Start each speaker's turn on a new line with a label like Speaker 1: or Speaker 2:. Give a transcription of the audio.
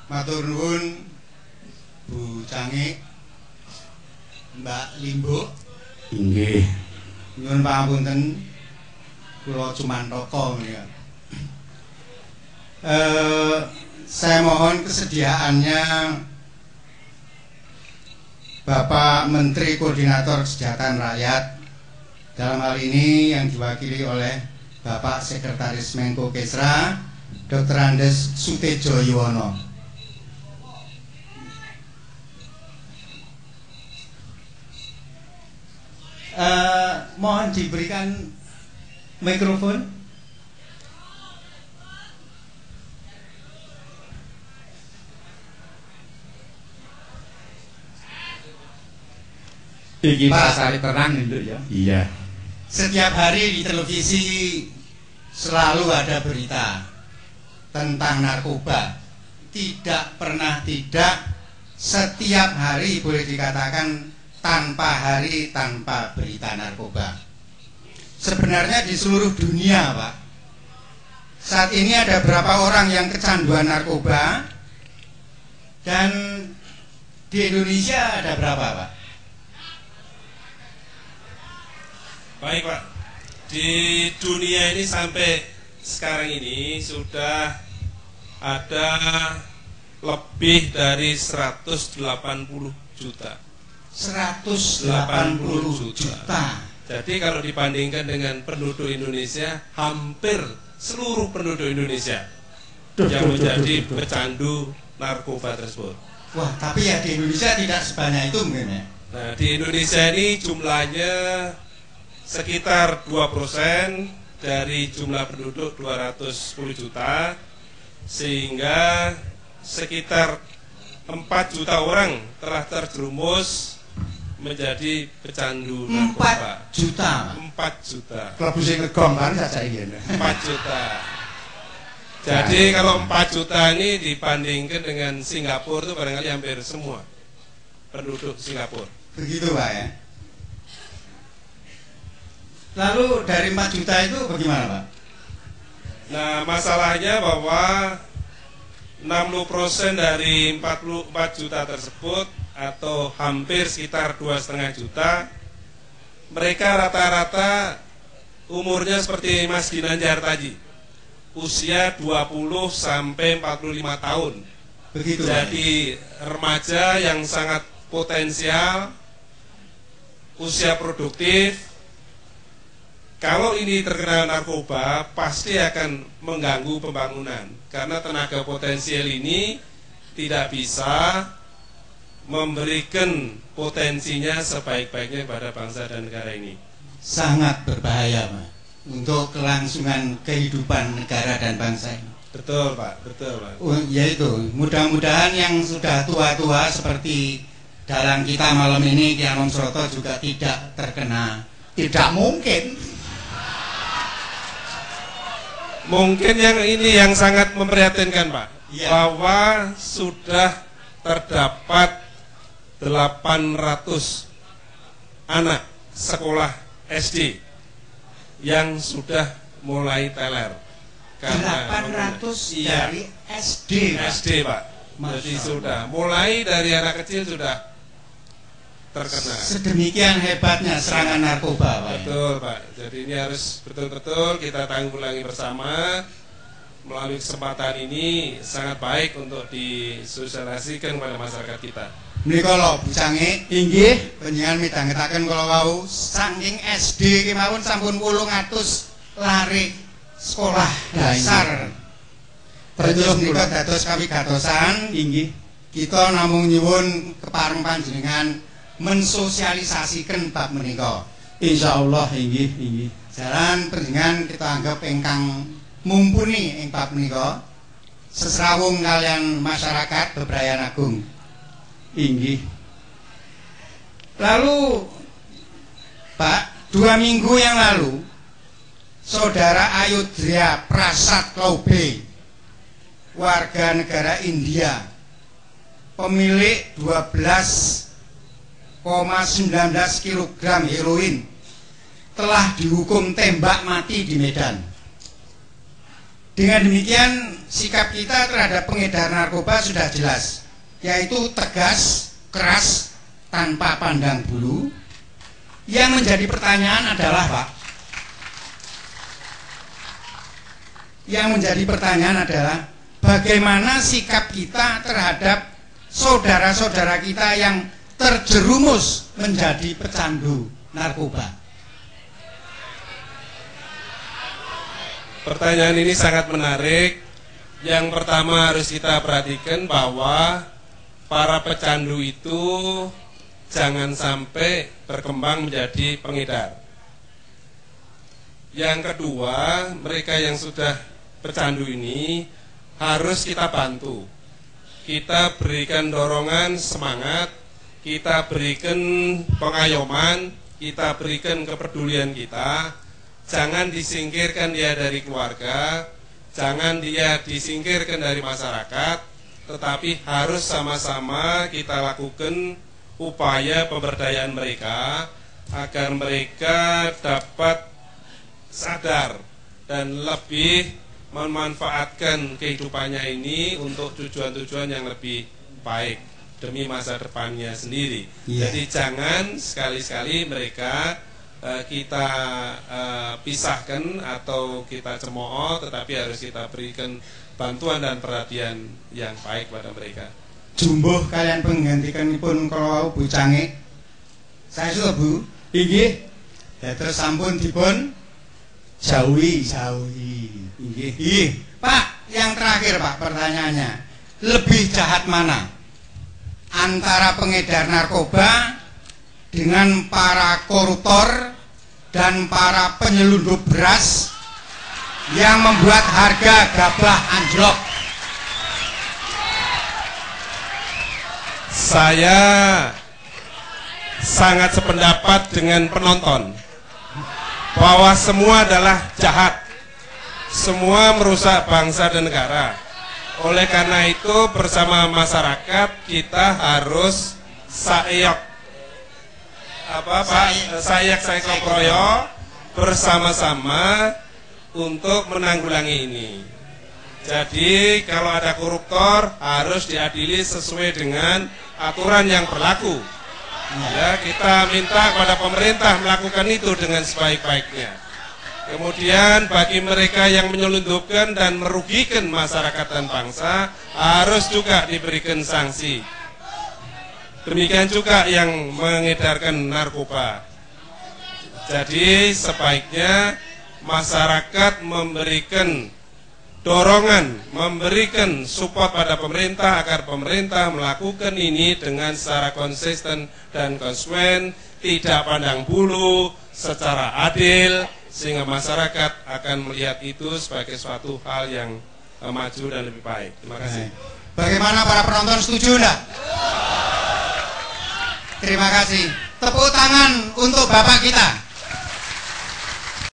Speaker 1: Matur nuwun Bu Cangik, Mbak Limbo.
Speaker 2: Inggih.
Speaker 1: Nyuwun pangapunten kula Cumantaka menika. Saya mohon kesediaannya Bapak Menteri Koordinator Kesejahteraan Rakyat, dalam hal ini yang diwakili oleh Bapak Sekretaris Menko Kesra, Dr. Andes Sutejo Yuwono. Mohon diberikan mikrofon.
Speaker 2: Iki pasare terang itu ya. Iya.
Speaker 1: Setiap hari di televisi selalu ada berita tentang narkoba. Tidak pernah tidak, setiap hari boleh dikatakan tanpa hari tanpa berita narkoba. Sebenarnya di seluruh dunia, Pak, saat ini ada berapa orang yang kecanduan narkoba, dan di Indonesia ada berapa, Pak?
Speaker 3: Baik, Pak, di dunia ini sampai sekarang ini sudah ada lebih dari 180 juta.
Speaker 1: 180 juta.
Speaker 3: Jadi kalau dibandingkan dengan penduduk Indonesia, hampir seluruh penduduk Indonesia yang menjadi pecandu narkoba tersebut.
Speaker 1: Wah, tapi ya di Indonesia tidak sebanyak itu mungkin ya.
Speaker 3: Nah, di Indonesia ini jumlahnya sekitar 2% dari jumlah penduduk 210 juta, sehingga sekitar 4 juta orang telah terjerumus menjadi pecandu narkoba.
Speaker 1: 4 juta.
Speaker 3: 4 juta.
Speaker 1: Kalau sing ngegong kan saja iki.
Speaker 3: 4 juta. Jadi kalau 4 juta ini dibandingkan dengan Singapura itu barangkali hampir semua penduduk Singapura.
Speaker 1: Begitu, Pak ya. Lalu dari 4 juta itu bagaimana, Pak?
Speaker 3: Nah, masalahnya bahwa 60% dari 44 juta tersebut atau hampir sekitar 2,5 juta, mereka rata-rata umurnya seperti Mas Ginanjar tadi, usia 20 sampai 45 tahun.
Speaker 1: Begitu.
Speaker 3: Jadi remaja yang sangat potensial, usia produktif. Kalau ini terkena narkoba, pasti akan mengganggu pembangunan, karena tenaga potensial ini tidak bisa memberikan potensinya sebaik-baiknya pada bangsa dan negara ini.
Speaker 1: Sangat berbahaya, Pak, untuk kelangsungan kehidupan negara dan bangsa ini.
Speaker 3: Betul, Pak, betul, Pak.
Speaker 1: Yaitu, mudah-mudahan yang sudah tua-tua seperti dalang kita malam ini, Ki Anom Sroto, juga tidak terkena. Tidak mungkin.
Speaker 3: Mungkin yang ini yang sangat memprihatinkan, Pak,
Speaker 1: ya,
Speaker 3: bahwa sudah terdapat 800 anak sekolah SD yang sudah mulai teler.
Speaker 1: 800
Speaker 3: iya,
Speaker 1: dari SD, Pak.
Speaker 3: SD, Pak. Jadi sudah mulai dari anak kecil sudah terkena.
Speaker 1: Sedemikian hebatnya serangan narkoba, Pak.
Speaker 3: Betul, Pak. Jadi ini harus betul-betul kita tanggulangi bersama. Melalui kesempatan ini sangat baik untuk disosialisasikan kepada masyarakat kita.
Speaker 1: Menika lho Bu Cangik, inggih panjenengan midhangetaken kala wau saking SD kemawon sampun 800 lare sekolah dasar. Terus menika dados kawigatosan, inggih kita namung nyuwun kepareng panjenengan mensosialisasikan bab menika.
Speaker 2: Insyaallah inggih, inggih.
Speaker 1: Jalan panjenengan kita anggap ingkang mumpuni ing bab menika, sesrawung kalian masyarakat Bebrayan Agung.
Speaker 2: Inggih.
Speaker 1: Lalu Pak, 2 minggu yang lalu Saudara Ayodhya Prasad Kaube, warga negara India, pemilik 12,19 kg heroin, telah dihukum tembak mati di Medan. Dengan demikian sikap kita terhadap pengedar narkoba sudah jelas, yaitu tegas, keras, tanpa pandang bulu. Yang menjadi pertanyaan adalah Pak, bagaimana sikap kita terhadap saudara-saudara kita yang terjerumus menjadi pecandu narkoba?
Speaker 3: Pertanyaan ini sangat menarik. Yang pertama harus kita perhatikan bahwa para pecandu itu jangan sampai berkembang menjadi pengedar. Yang kedua, mereka yang sudah pecandu ini harus kita bantu. Kita berikan dorongan semangat, kita berikan pengayoman, kita berikan kepedulian kita. Jangan disingkirkan dia dari keluarga, jangan dia disingkirkan dari masyarakat, tetapi harus sama-sama kita lakukan upaya pemberdayaan mereka agar mereka dapat sadar dan lebih memanfaatkan kehidupannya ini untuk tujuan-tujuan yang lebih baik demi masa depannya sendiri. Jadi jangan sekali-sekali mereka kita pisahkan atau kita cemooh, tetapi harus kita berikan bantuan dan perhatian yang baik pada mereka.
Speaker 1: Jumbuh kalian penggantikanipun kalau Bu Cange. Saya sudah Bu. Inggih. Ya terus sampun dipun jauhi. Inggih. Pak, yang terakhir Pak, pertanyaannya. Lebih jahat mana? Antara pengedar narkoba dengan para koruptor dan para penyelundup beras yang membuat harga gabah anjlok.
Speaker 3: Saya sangat sependapat dengan penonton bahwa semua adalah jahat, semua merusak bangsa dan negara. Oleh karena itu bersama masyarakat kita harus saeok sayak kroyo bersama-sama untuk menanggulangi ini. Jadi kalau ada koruptor harus diadili sesuai dengan aturan yang berlaku. Ya, kita minta kepada pemerintah melakukan itu dengan sebaik-baiknya. Kemudian bagi mereka yang menyelundupkan dan merugikan masyarakat dan bangsa harus juga diberikan sanksi. Demikian juga yang mengedarkan narkoba. Jadi sebaiknya masyarakat memberikan dorongan, memberikan support pada pemerintah agar pemerintah melakukan ini dengan secara konsisten dan konsekuen, tidak pandang bulu, secara adil, sehingga masyarakat akan melihat itu sebagai suatu hal yang maju dan lebih baik. Terima kasih.
Speaker 1: Bagaimana para penonton, setuju enggak? Terima kasih. Tepuk tangan untuk Bapak kita.